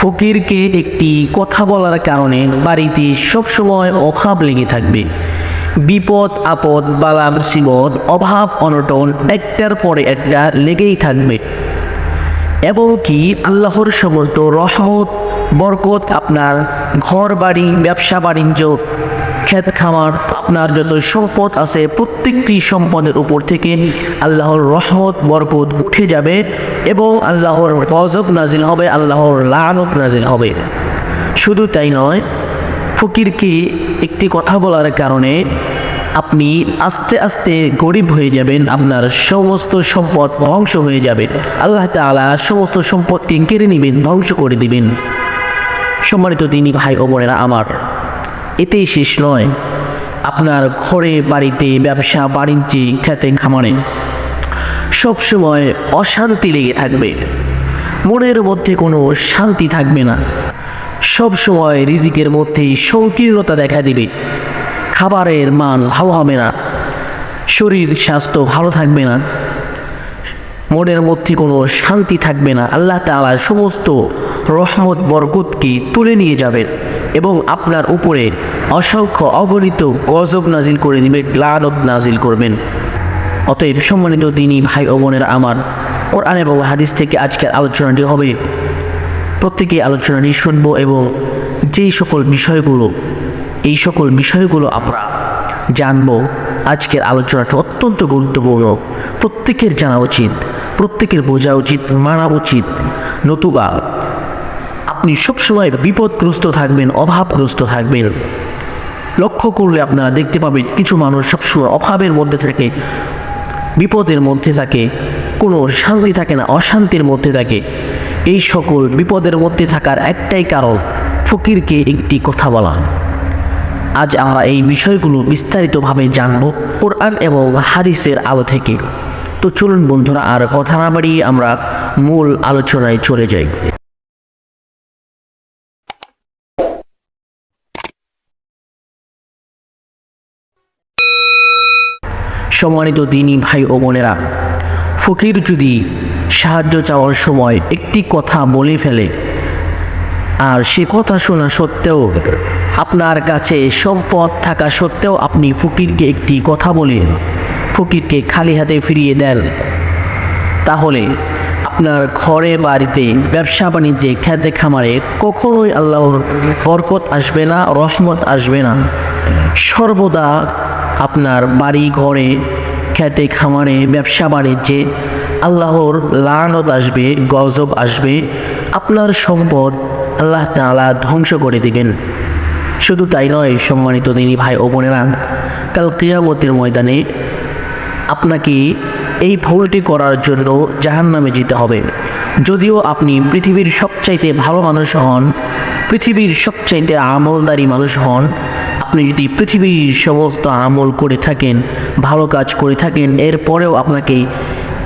ফকিরকে একটি কথা বলার কারণে বাড়িতে সবসময় অভাব লেগে থাকবে। বিপদ আপদ বালা মুসিবত অভাব অনটন একটার পরে একটা লেগেই থাকবে এবং কি আল্লাহর সমস্ত রহমত বরকত আপনার ঘর বাড়ি ব্যবসা বাণিজ্য ক্ষেত খামার আপনার যত সম্পদ আছে প্রত্যেকটি সম্পদের উপর থেকে আল্লাহর রহমত বরকত উঠে যাবে এবং আল্লাহর গজব নাজিল হবে, আল্লাহর লানত নাজিল হবে। শুধু তাই নয়, ফকিরকে একটি কথা বলার কারণে আপনি আস্তে আস্তে গরিব হয়ে যাবেন, আপনার সমস্ত সম্পদ ধ্বংস হয়ে যাবে, আল্লাহ তাআলা সমস্ত সম্পদকে কেড়ে নেবেন, ধ্বংস করে দিবেন। সম্মানিত দিনী ভাই ও বোনেরা আমার, এতেই শেষ নয়, আপনার ঘরে বাড়িতে ব্যবসা বাণিজ্যে খেতে খামারে সবসময় অশান্তি লেগে থাকবে, মনের মধ্যে কোনো শান্তি থাকবে না, সব সময় রিজিকের মধ্যেই সংকীর্ণতা দেখা দিবে, খাবারের মান ভালো হবে না, শরীর স্বাস্থ্য ভালো থাকবে না, মনের মধ্যে কোনো শান্তি থাকবে না। আল্লাহ তাআলার সমস্ত রহমত বরকতকে তুলে নিয়ে যাবেন এবং আপনার উপরে অসংখ্য অগণিত গজব নাজিল করে দিবেন, লানত নাজিল করবেন। অতএব সম্মানিত দিনী ভাই ও বোনেরা আমার, কোরআন এবং হাদিস থেকে আজকের আলোচনাটি হবে, প্রত্যেকে আলোচনাটি শুনব এবং যেই সকল বিষয়গুলো এই সকল বিষয়গুলো আমরা জানব। আজকের আলোচনাটা অত্যন্ত গুরুত্বপূর্ণ, প্রত্যেকের জানা উচিত, প্রত্যেকের বোঝা উচিত, মানা উচিত, নতুবা আপনি সবসময় বিপদগ্রস্ত থাকবেন, অভাবগ্রস্ত থাকবেন। লক্ষ্য করলে আপনারা দেখতে পাবেন কিছু মানুষ সবসময় অভাবের মধ্যে থাকে, বিপদের মধ্যে থাকে, কোনো শান্তি থাকে না, অশান্তির মধ্যে থাকে। এই সকল বিপদের মধ্যে থাকার একটাই কারণ, ফকিরকে একটি কথা বলা। আজ আমরা এই বিষয়গুলো বিস্তারিতভাবে জানব কোরআন এবং হাদিসের আলো থেকে। তো চলুন বন্ধুরা, আর কথা না বাড়িয়ে আমরা মূল আলোচনায় চলে যাই। সম্মানিত দিনী ভাই ও বোনেরা, ফকির যদি সাহায্য চাওয়ার সময় একটি কথা বলে ফেলে আর সে কথা শোনা সত্ত্বেও আপনার কাছে সম্পদ থাকা সত্ত্বেও আপনি ফকিরকে একটি কথা বলে ফকিরকে খালি হাতে ফিরিয়ে দেন, তাহলে আপনার ঘরে বাড়িতে ব্যবসা বাণিজ্যে খেতে খামারে কখনোই আল্লাহর বরকত আসবে না, রহমত আসবে না। সর্বদা আপনার বাড়ি ঘরে খেতে খামারে ব্যবসা বাণিজ্যে আল্লাহর লানত আসবে, গজব আসবে, আপনার সম্পদ আল্লাহ তাআলা ধ্বংস করে দিবেন। শুধু তাই নয় সম্মানিত দিনী ভাই ও বোনেরা, কাল কিয়ামতের ময়দানে আপনাকে এই ভুলটি করার জন্য জাহান্নামে যেতে হবে। যদিও আপনি পৃথিবীর সবচাইতে ভালো মানুষ হন, পৃথিবীর সবচাইতে আমলদারি মানুষ হন, আপনি যদি পৃথিবীর সমস্ত আমল করে থাকেন, ভালো কাজ করে থাকেন, এরপরেও আপনাকে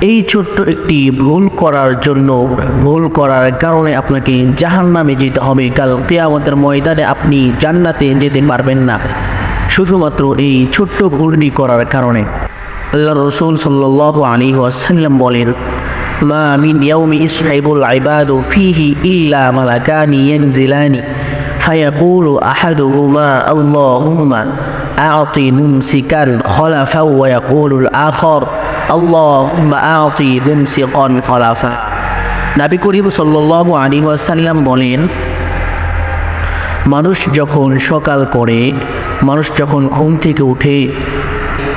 এই ছোট্ট একটি ভুল করার কারণে আপনাকে জাহান্নামে যেতে হবে। কাল কিয়ামতের ময়দানে আপনি জান্নাতে যেতে পারবেন না, শুধুমাত্র এই ছোট্ট ভুলটি করার কারণে। আল্লাহ রাসূল সাল্লাল্লাহু আলাইহি ওয়াসাল্লাম বলেন, মা মিন ইয়াউমি ইসহাইবুল ইবাদু ফীহি ইল্লা মালাকানি ইয়ানজিলানি ফায়াকুলু আহাদুহুমা আল্লাহুম্মা আ'তি মুমসিকান খলাফা ওয়া ইয়াকুলুল আখার আল্লাহুম্মা আ'তি মুমসিকান খলাফা। নবী করিম সাল্লাল্লাহু আলাইহি ওয়াসাল্লাম বলেন, মানুষ যখন সকাল করে, মানুষ যখন ঘুম থেকে উঠে,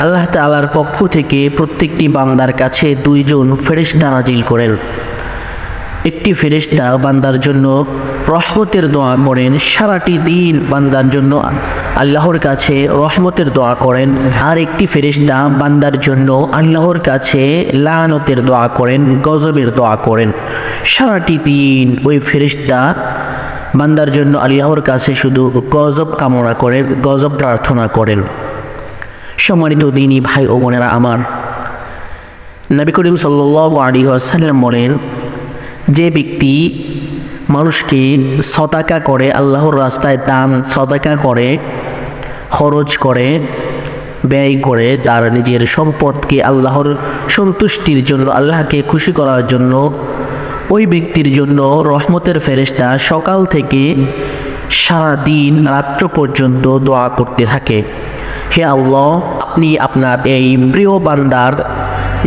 আল্লাহ তাআলার পক্ষ থেকে প্রত্যেকটি বান্দার কাছে দুইজন ফেরেশতা নাজিল করেন। একটি ফেরেশতা বান্দার জন্য রহমতের দোয়া করেন, সারাটি দিন বান্দার জন্য আল্লাহর কাছে রহমতের দোয়া করেন, আর একটি ফেরেশতা বান্দার জন্য আল্লাহর কাছে লানতের দোয়া করেন, গজবের দোয়া করেন। সারাটি দিন ওই ফেরেশতা বান্দার জন্য আল্লাহর কাছে শুধু গজব কামনা করেন, গজব প্রার্থনা করেন। সম্মানিত দিনী ভাই ও বোনেরা আমার, নবী করিম সাল্লাল্লাহু আলাইহি ওয়াসাল্লাম বলেন, যে ব্যক্তি মানুষকে সদাকা করে, আল্লাহর রাস্তায় দান সদাকা করে, খরচ করে, ব্যয় করে, তার নিজের সম্পদকে আল্লাহর সন্তুষ্টির জন্য, আল্লাহকে খুশি করার জন্য ওই ব্যক্তির জন্য রহমতের ফেরেশতা সকাল থেকে সারা দিন রাত্র পর্যন্ত দোয়া করতে থাকে, হে আল্লাহ, আপনি আপনার এই প্রিয় বান্দার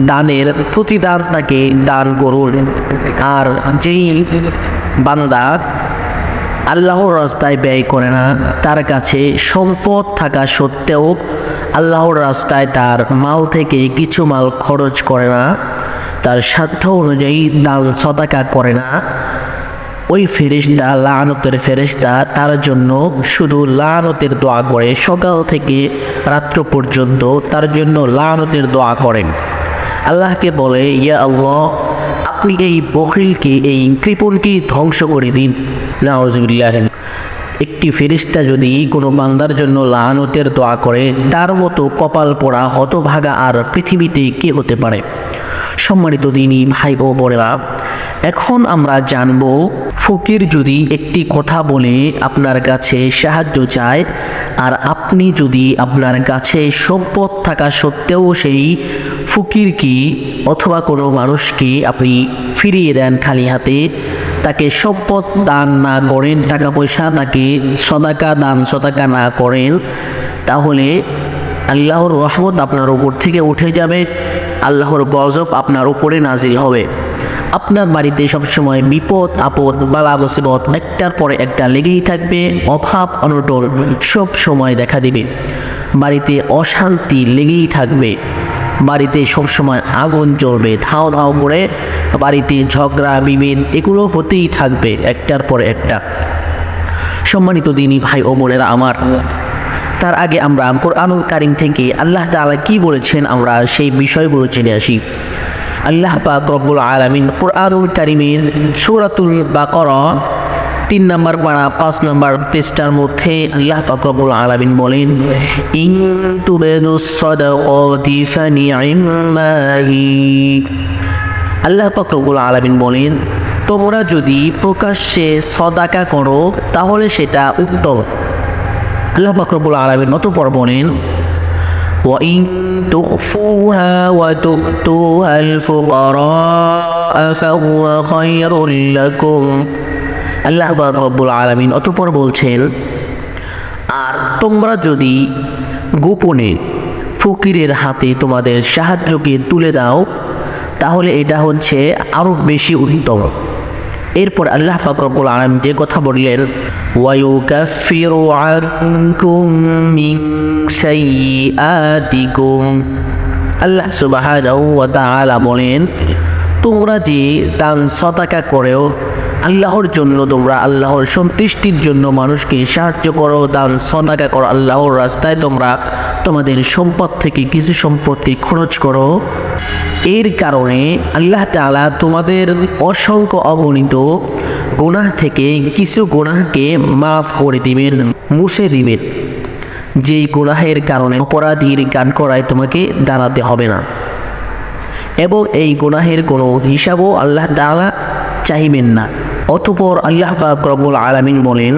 দানের প্রতিদান তাকে দান করুন। আর যেই বান্দা আল্লাহর রাস্তায় ব্যয় করে না, তার কাছে সম্পদ থাকা সত্ত্বেও আল্লাহর রাস্তায় তার মাল থেকে কিছু মাল খরচ করে না, তার সাধ্য অনুযায়ী দান সদাকা করে না, ওই ফেরেশতা, লানতের ফেরেশতা তার জন্য শুধু লানতের দোয়া করে। সকাল থেকে রাত্র পর্যন্ত তার জন্য লানতের দোয়া করেন। আল্লাহকে বলে, ইয়া আল্লাহ, আপনি এই বখিলকে, এই কৃপণকে ধ্বংস করে দিন। নাউজুবিল্লাহ। একটি ফেরেশতা যদি কোনো বান্দার জন্য লানতের দোয়া করে, তার মতো কপাল পোড়া হতভাগা আর পৃথিবীতে কে হতে পারে? সম্মানিত দিনী ভাই ও বোনেরা, এখন আমরা জানব, ফকির যদি একটি কথা বলে আপনার কাছে সাহায্য চায়, আর আপনি যদি আপনার কাছে সম্পদ থাকা সত্ত্বেও সেই ফকিরকে অথবা কোনো মানুষকে আপনি ফিরিয়ে দেন খালি হাতে, তাকে সম্পদ দান না করেন, টাকা পয়সা তাকে দান সদাকা না করেন, তাহলে আল্লাহর রহমত আপনার উপর থেকে উঠে যাবে, আল্লাহর গজব আপনার উপরে নাজিল হবে। আপনার বাড়িতে সবসময় বিপদ আপদ বালা মুসিবত একটার পরে একটা লেগেই থাকবে, অভাব অনটন সব সময় দেখা দিবে, বাড়িতে অশান্তি লেগেই থাকবে, বাড়িতে সবসময় আগুন জ্বলবে ধাও ধাও করে, বাড়িতে ঝগড়া বিভেদ এগুলো হতেই থাকবে একটার পরে একটা। সম্মানিত দিনী ভাই ও বোনেরা আমার, তার আগে আমরা কুরআনুল কারীম থেকে আল্লাহ তাআলা কি বলেছেন আমরা সেই বিষয়গুলো জেনে আসি। আল্লাহ পাক রব্বুল আলামিন কুরআনুল কারীমের সূরাতুল বাকারা 3 নম্বর পারা 5 নম্বর পৃষ্ঠার মধ্যে আল্লাহ পাক রব্বুল আলামিন বলেন, ইন তুবিদুস সাদাকাতি ফানি'মাহি। আল্লাহ পাক রব্বুল আলামিন বলেন, তোমরা যদি প্রকাশ্যে সদাকা করো তাহলে সেটা উত্তম। আল্লাহ পাক রব্বুল আলামিন অতঃপর বলেন, وَإِن تُخْفُوهَا وَتُؤْتُوهَا الْفُقَرَاءَ فَهُوَ خَيْرٌ لَكُمْ। আল্লাহ পাক রব্বুল আলামিন অতঃপর বলছেন, আর তোমরা যদি গোপনে ফকিরের হাতে তোমাদের সাহায্যকে তুলে দাও তাহলে এটা হচ্ছে আরো বেশি উত্তম। এরপর আল্লাহ পাক রব্বুল আলামিন যে কথা বললেন, ওয়ায়ুকাফিরু আনকুম মিন সাইয়্যাতিকুম। আল্লাহ সুবহানাহু ওয়া তাআলা বলেন, তোমরা যে দান সদাকা করো আল্লাহর জন্য, তোমরা আল্লাহর সন্তুষ্টির জন্য মানুষকে সাহায্য করো, দান সদাকা করো আল্লাহর রাস্তায়, তোমরা তোমাদের সম্পদ থেকে কিছু সম্পত্তি খরচ করো, এর কারণে আল্লাহ তাআলা তোমাদের অসংখ্য অগণিত গুনাহ থেকে কিছু গুনাহকে মাফ করে দিবেন, মুছে দিবেন, যেই গুনাহের কারণে অপরাধীর কাঠগড়ায় তোমাকে দাঁড়াতে হবে না, এবং এই গুনাহের কোনো হিসাবও আল্লাহ তাআলা চাইবেন না। অতঃপর আল্লাহ পাক রব্বুল আলামিন বলেন,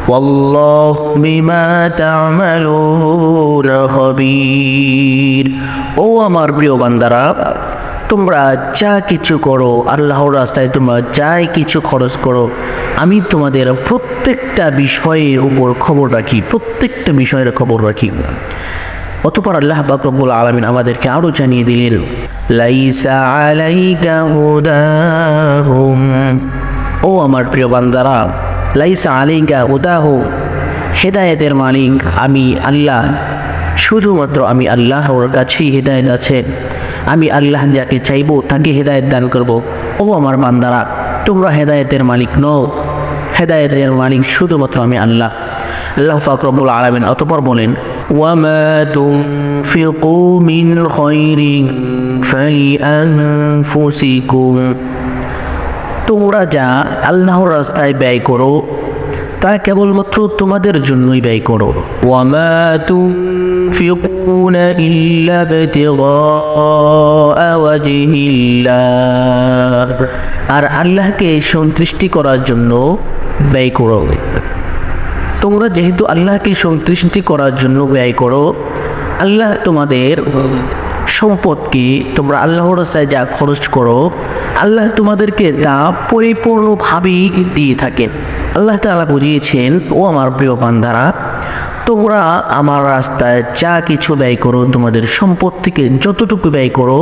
ওয়াল্লাহু বিমা তা'মালুনা খাবীর। ও আমার প্রিয় বান্দারা, তোমরা যা কিছু করো আল্লাহর রাস্তায়, তোমরা যাই কিছু খরচ করো, আমি তোমাদের প্রত্যেকটা বিষয়ের উপর খবর রাখি, প্রত্যেকটা বিষয়ের খবর রাখি। অতঃপর আল্লাহ পাক রব্বুল আলামিন আমাদেরকে আরো জানিয়ে দিলেন, লাইসা আলাইকা হুদাহুম। ও আমার প্রিয় বান্দারা, লাইসা আলাইকা হুদাহুম, হেদায়েতের মালিক আমি আল্লাহ, শুধুমাত্র আমি আল্লাহর কাছেই হেদায়েত আছে, আমি আল্লাহ যাকে চাইবো তাকে হেদায়েত দান করব। ও আমার বান্দারা, তোমরা হেদায়েতের মালিক নও, হেদায়েতের মালিক শুধুমাত্র আমি আল্লাহ। আল্লাহ পাক রব্বুল আলামিন অতঃপর বলেন, ওয়ামা তুনফিকু মিন খায়রিন ফালিআনফুসিকুম। তোমরা যা আল্লাহর রাস্তায় ব্যয় করো তা কেবলমাত্র তোমাদের জন্যই ব্যয় করো। ওয়ামা তুনফিকুনা ইল্লা ইবতিগা ওয়াজহিল্লাহ। আর আল্লাহকে সন্তুষ্টি করার জন্য ব্যয় করো। তোমরা যেহেতু আল্লাহকে সন্তুষ্টি করার জন্য ব্যয় করো, আল্লাহ তোমাদের সম্পদকে তোমরা আল্লাহর রাস্তায় যা খরচ করো, আল্লাহ তোমাদেরকে তা পরিপূর্ণভাবেই দিয়ে থাকেন। আল্লাহ তাআলা বুঝিয়েছেন, ও আমার প্রিয় বান্দারা, তোমরা আমার রাস্তায় যা কিছু ব্যয় করো, তোমাদের সম্পদ থেকে যতটুকু ব্যয় করো,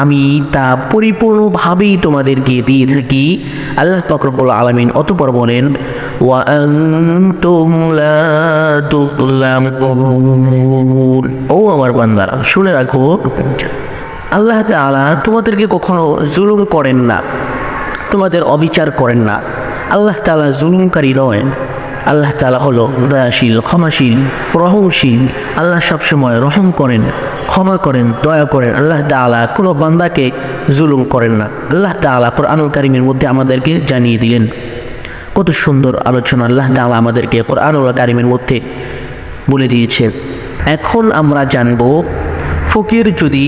আমি তা পরিপূর্ণভাবেই তোমাদেরকে দিয়ে থাকি। আল্লাহ পাক রব্বুল আলামিন অতঃপর বলেন, ওয়া আনতুম লা তুযলামুন। ও আমার বান্দারা, শুনে রাখো, আল্লাহ তাআলা তোমাদেরকে কখনো জুলুম করেন না, তোমাদের অবিচার করেন না। আল্লাহ তাআলা জুলুমকারী নয়। আল্লাহ তাআলা হলো দয়াশীল, ক্ষমাশীল, রহমশীল। আল্লাহ সবসময় রহম করেন, ক্ষমা করেন, দয়া করেন। আল্লাহ তাআলা কোনো বান্দাকে জুলুম করেন না। আল্লাহ তাআলা কোরআনুল কারীমের মধ্যে আমাদেরকে জানিয়ে দিলেন। কত সুন্দর আলোচনা আল্লাহ তাআলা আমাদেরকে কোরআনুল কারীমের মধ্যে বলে দিয়েছেন। এখন আমরা জানব, ফকির যদি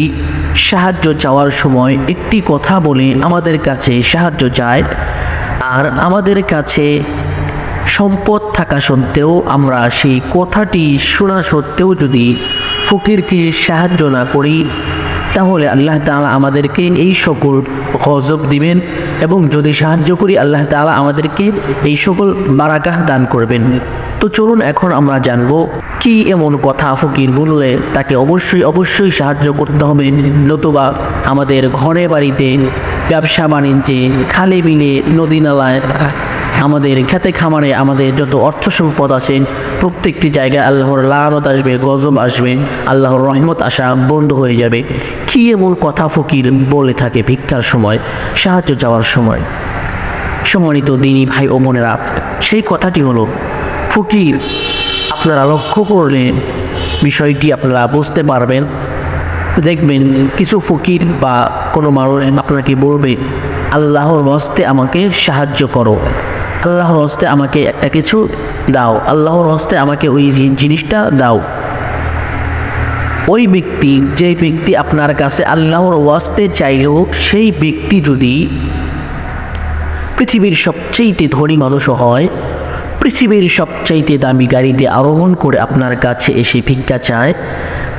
সাহায্য চাওয়ার সময় একটি কথা বলে আমাদের কাছে সাহায্য চায়, আর আমাদের কাছে সম্পদ থাকা সত্ত্বেও আমরা সেই কথাটি শোনা সত্ত্বেও যদি ফকিরকে সাহায্য না করি, তাহলে আল্লাহ তাআলা আমাদেরকে এই সকল গজব দিবেন, এবং যদি সাহায্য করি আল্লাহ তাআলা আমাদেরকে এই সকল বারাকাহ দান করবেন। তো চলুন এখন আমরা জানবো কি এমন কথা ফকির বললে তাকে অবশ্যই সাহায্য করতে হবে, নতুবা আমাদের ঘরে বাড়িতে, ব্যবসা বাণিজ্যে, খালে বিলে, নদী নালায়, আমাদের খেতে খামারে আমাদের যত অর্থ সম্পদ আছে, প্রত্যেকটি জায়গায় আল্লাহর লানত আসবে, গজব আসবে, আল্লাহর রহমত আসা বন্ধ হয়ে যাবে। কি এমন কথা ফকির বলে থাকে ভিক্ষার সময়, সাহায্য চাওয়ার সময়? সম্মানিত দিনী ভাই ও বোনেরা, সেই কথাটি হলো, ফকির, আপনারা লক্ষ্য করলে বিষয়টি আপনারা বুঝতে পারবেন। দেখবেন কিছু ফকির বা কোনো মানুষ আপনাকে বলবে, আল্লাহর হস্তে আমাকে সাহায্য করো, আল্লাহর হস্তে আমাকে একটা কিছু দাও, আল্লাহর হস্তে আমাকে ওই জিনিসটা দাও। ওই ব্যক্তি, যে ব্যক্তি আপনার কাছে আল্লাহর হস্তে চাইলেও, সেই ব্যক্তি যদি পৃথিবীর সবচেয়ে ধনী মানুষও হয়, পৃথিবীর সবচাইতে দামি গাড়িতে আরোহণ করে আপনার কাছে এসে ভিক্ষা চায়,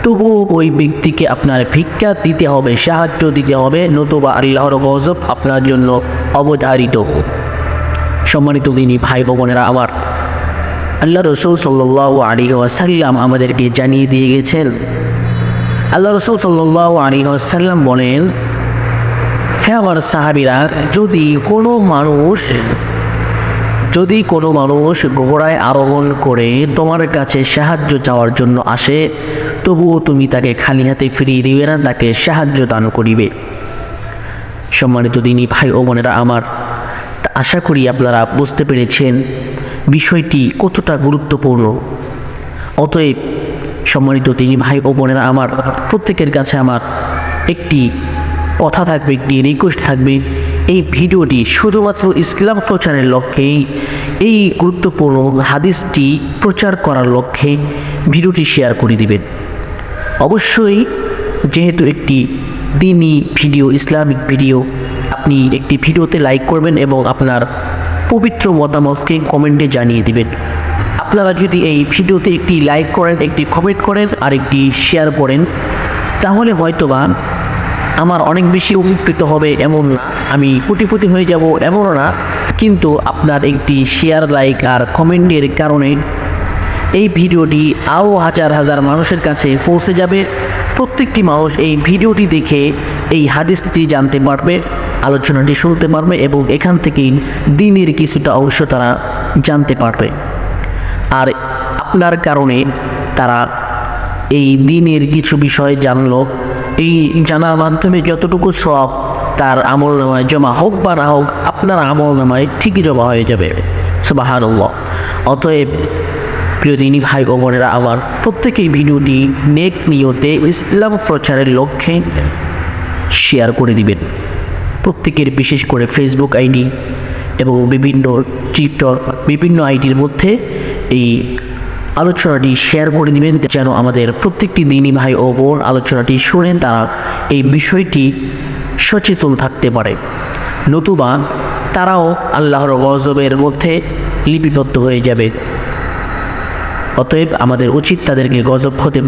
তবুও ওই ব্যক্তিকে আপনার ভিক্ষা দিতে হবে, সাহায্য দিতে হবে, নতুবা আল্লাহর গজব আপনার জন্য অবধারিত। সম্মানিত দিনী ভাই বোনেরা আমার, আল্লাহ রাসূল সাল্লাল্লাহু আলাইহি ওয়াসাল্লাম আমাদেরকে জানিয়ে দিয়ে গেছেন। আল্লাহ রাসূল সাল্লাল্লাহু আলাইহি ওয়াসাল্লাম বলেন, হে আমার সাহাবীরা, যদি কোনো মানুষ ঘোড়ায় আরোহণ করে তোমার কাছে সাহায্য চাওয়ার জন্য আসে, তবুও তুমি তাকে খালি হাতে ফিরিয়ে দিবে না, তাকে সাহায্য দান করিবে। সম্মানিত দিনী ভাই ও বোনেরা আমার, আশা করি আপনারা বুঝতে পেরেছেন বিষয়টি কতটা গুরুত্বপূর্ণ। অতএব সম্মানিত দিনী ভাই ও বোনেরা আমার, প্রত্যেকের কাছে আমার একটি কথা থাকবে, একটি রিকোয়েস্ট থাকবে, এই ভিডিওটি শুধুমাত্র ইসলাম প্রচারের লক্ষ্যেই, এই গুরুত্বপূর্ণ হাদিসটি প্রচার করার লক্ষ্যে ভিডিওটি শেয়ার করে দিবেন। অবশ্যই যেহেতু একটি দ্বীনি ভিডিও, ইসলামিক ভিডিও, আপনি একটি ভিডিওতে লাইক করবেন এবং আপনার পবিত্র মতামতকে কমেন্টে জানিয়ে দিবেন। আপনারা যদি এই ভিডিওতে একটি লাইক করেন, একটি কমেন্ট করেন আর একটি শেয়ার করেন, তাহলে হয়তোবা আমার অনেক বেশি উপকৃত হবে এমন না, আমি কোটিপতি হয়ে যাব এমনও না, কিন্তু আপনার একটি শেয়ার, লাইক আর কমেন্টের কারণে এই ভিডিওটি আরও হাজার হাজার মানুষের কাছে পৌঁছে যাবে। প্রত্যেকটি মানুষ এই ভিডিওটি দেখে এই হাদিসটি জানতে পারবে, আলোচনাটি শুনতে পারবে এবং এখান থেকেই দ্বীনের কিছুটা অংশ তারা জানতে পারবে। আর আপনার কারণে তারা এই দ্বীনের কিছু বিষয় জানলো। এই জানার মাধ্যমে যতটুকু সওয়াব তার আমলনামায় জমা হোক বা না হোক, আপনার আমলনামায় ঠিকই জমা হয়ে যাবে। সুবহানাল্লাহ। অতএব প্রিয় দিনী ভাই ও বোনেরা আমার, প্রত্যেকেই ভিডিওটি নেক নিয়তে ইসলাম প্রচারের লক্ষ্যে শেয়ার করে দিবেন। প্রত্যেকের, বিশেষ করে ফেসবুক আইডি এবং বিভিন্ন টিকটক, বিভিন্ন আইডির মধ্যে এই আলোচনাটি শেয়ার করে দিবেন, যেন আমাদের প্রত্যেকটি দিনী ভাই ও বোন আলোচনাটি শুনেন, তারা এই বিষয়টি সচেতন থাকতে পারে, নতুবা তারাও আল্লাহর গজবের মধ্যে লিপিবদ্ধ হয়ে যাবে। অতএব আমাদের উচিত তাদেরকে গজব হতে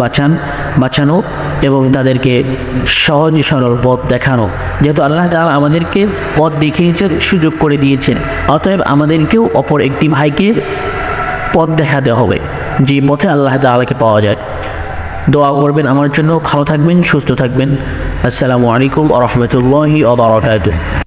বাঁচানো এবং তাদেরকে সহজ সরল পথ দেখানো। যেহেতু আল্লাহ তাআলা আমাদেরকে পথ দেখিয়েছেন, সুযোগ করে দিয়েছেন, অতএব আমাদেরকেও অপর একটি ভাইকে পথ দেখাতে হবে যে পথে আল্লাহ তাআলাকে পাওয়া যায়। দোয়া করবেন আমার জন্য। ভালো থাকবেন, সুস্থ থাকবেন। আসসালামু আলাইকুম ওয়া রাহমাতুল্লাহি ওয়া বারাকাতুহু।